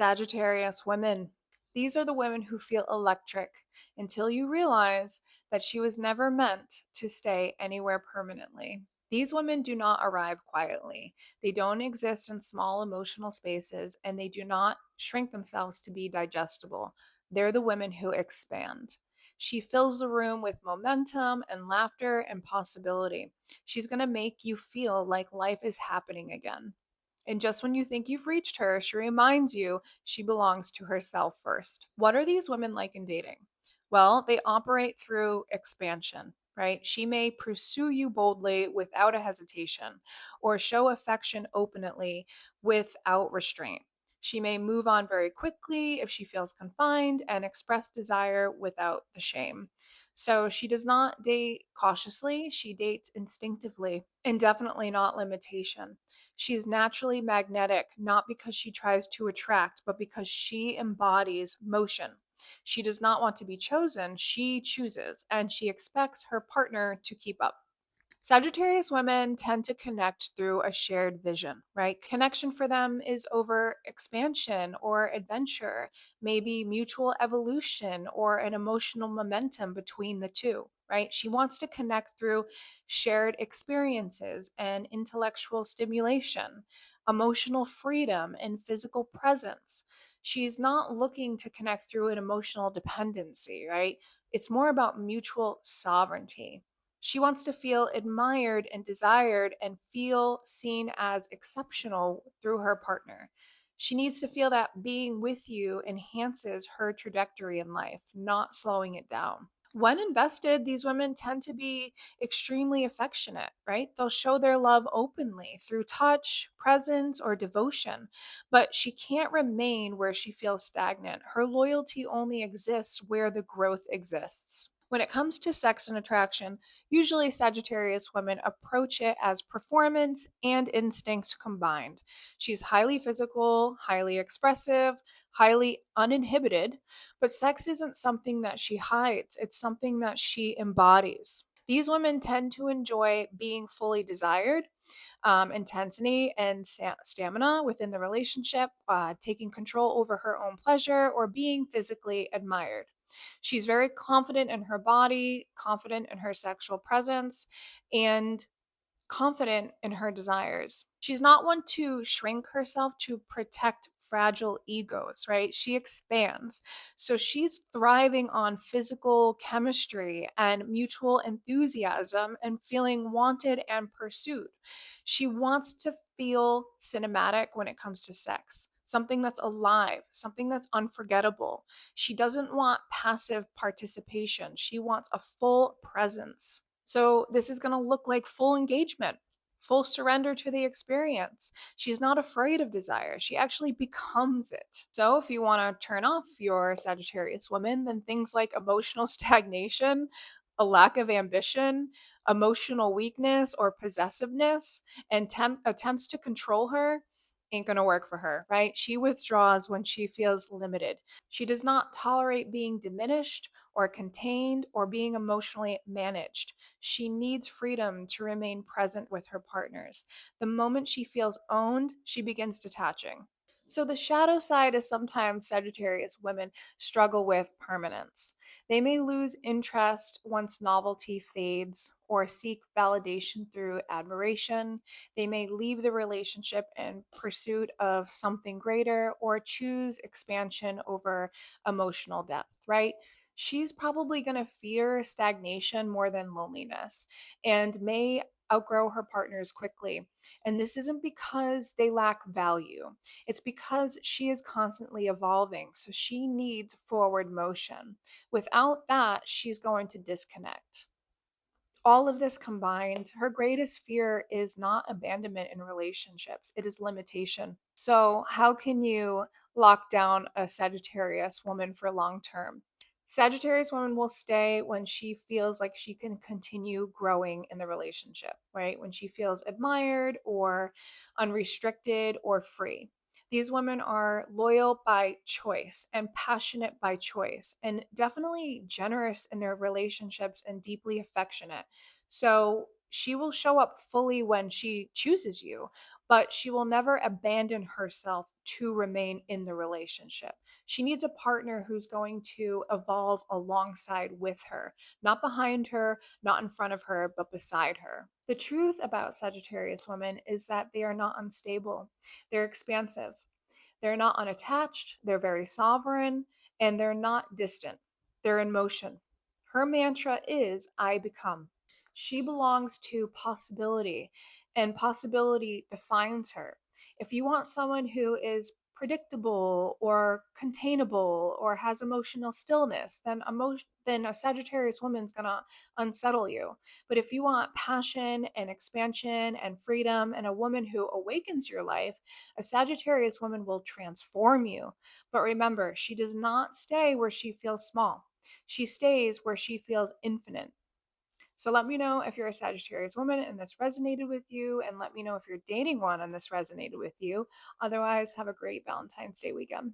Sagittarius women. These are the women who feel electric until you realize that she was never meant to stay anywhere permanently. These women do not arrive quietly. They don't exist in small emotional spaces and they do not shrink themselves to be digestible. They're the women who expand. She fills the room with momentum and laughter and possibility. She's going to make you feel like life is happening again. And just when you think you've reached her, she reminds you she belongs to herself first. What are these women like in dating? Well, they operate through expansion, right? She may pursue you boldly without a hesitation or show affection openly without restraint. She may move on very quickly if she feels confined and express desire without the shame. So she does not date cautiously, she dates instinctively and definitely not limitation. She's naturally magnetic, not because she tries to attract, but because she embodies motion. She does not want to be chosen, she chooses, and she expects her partner to keep up. Sagittarius women tend to connect through a shared vision, right? Connection for them is over expansion or adventure, maybe mutual evolution or an emotional momentum between the two, right? She wants to connect through shared experiences and intellectual stimulation, emotional freedom, and physical presence. She's not looking to connect through an emotional dependency, right? It's more about mutual sovereignty. She wants to feel admired and desired and feel seen as exceptional through her partner. She needs to feel that being with you enhances her trajectory in life, not slowing it down. When invested, these women tend to be extremely affectionate, right? They'll show their love openly through touch, presence, or devotion, but she can't remain where she feels stagnant. Her loyalty only exists where the growth exists. When it comes to sex and attraction, usually Sagittarius women approach it as performance and instinct combined. She's highly physical, highly expressive, highly uninhibited, but sex isn't something that she hides, it's something that she embodies. These women tend to enjoy being fully desired, intensity and stamina within the relationship, taking control over her own pleasure, or being physically admired. She's very confident in her body, confident in her sexual presence, and confident in her desires. She's not one to shrink herself to protect fragile egos, right? She expands. So she's thriving on physical chemistry and mutual enthusiasm and feeling wanted and pursued. She wants to feel cinematic when it comes to sex. Something that's alive, something that's unforgettable. She doesn't want passive participation. She wants a full presence. So this is going to look like full engagement, full surrender to the experience. She's not afraid of desire. She actually becomes it. So if you want to turn off your Sagittarius woman, then things like emotional stagnation, a lack of ambition, emotional weakness or possessiveness, and attempts to control her ain't going to work for her, right? She withdraws when she feels limited. She does not tolerate being diminished or contained or being emotionally managed. She needs freedom to remain present with her partners. The moment she feels owned, she begins detaching. So, the shadow side is sometimes Sagittarius women struggle with permanence. They may lose interest once novelty fades or seek validation through admiration. They may leave the relationship in pursuit of something greater or choose expansion over emotional depth, right? She's probably going to fear stagnation more than loneliness and may outgrow her partners quickly. And this isn't because they lack value, it's because she is constantly evolving. So she needs forward motion. Without that, she's going to disconnect. All of this combined, her greatest fear is not abandonment in relationships, it is limitation. So, how can you lock down a Sagittarius woman for long term? Sagittarius woman will stay when she feels like she can continue growing in the relationship, right? When she feels admired or unrestricted or free. These women are loyal by choice and passionate by choice, and definitely generous in their relationships and deeply affectionate. So she will show up fully when she chooses you, but she will never abandon herself to remain in the relationship. She needs a partner who's going to evolve alongside with her, not behind her, not in front of her, but beside her. The truth about Sagittarius women is that they are not unstable, they're expansive. They're not unattached, they're very sovereign, and they're not distant. They're in motion. Her mantra is I become. She belongs to possibility, and possibility defines her. If you want someone who is predictable or containable or has emotional stillness, then a Sagittarius woman's gonna unsettle you. But if you want passion and expansion and freedom and a woman who awakens your life, a Sagittarius woman will transform you. But remember, she does not stay where she feels small. She stays where she feels infinite. So let me know if you're a Sagittarius woman and this resonated with you, and let me know if you're dating one and this resonated with you. Otherwise, have a great Valentine's Day weekend.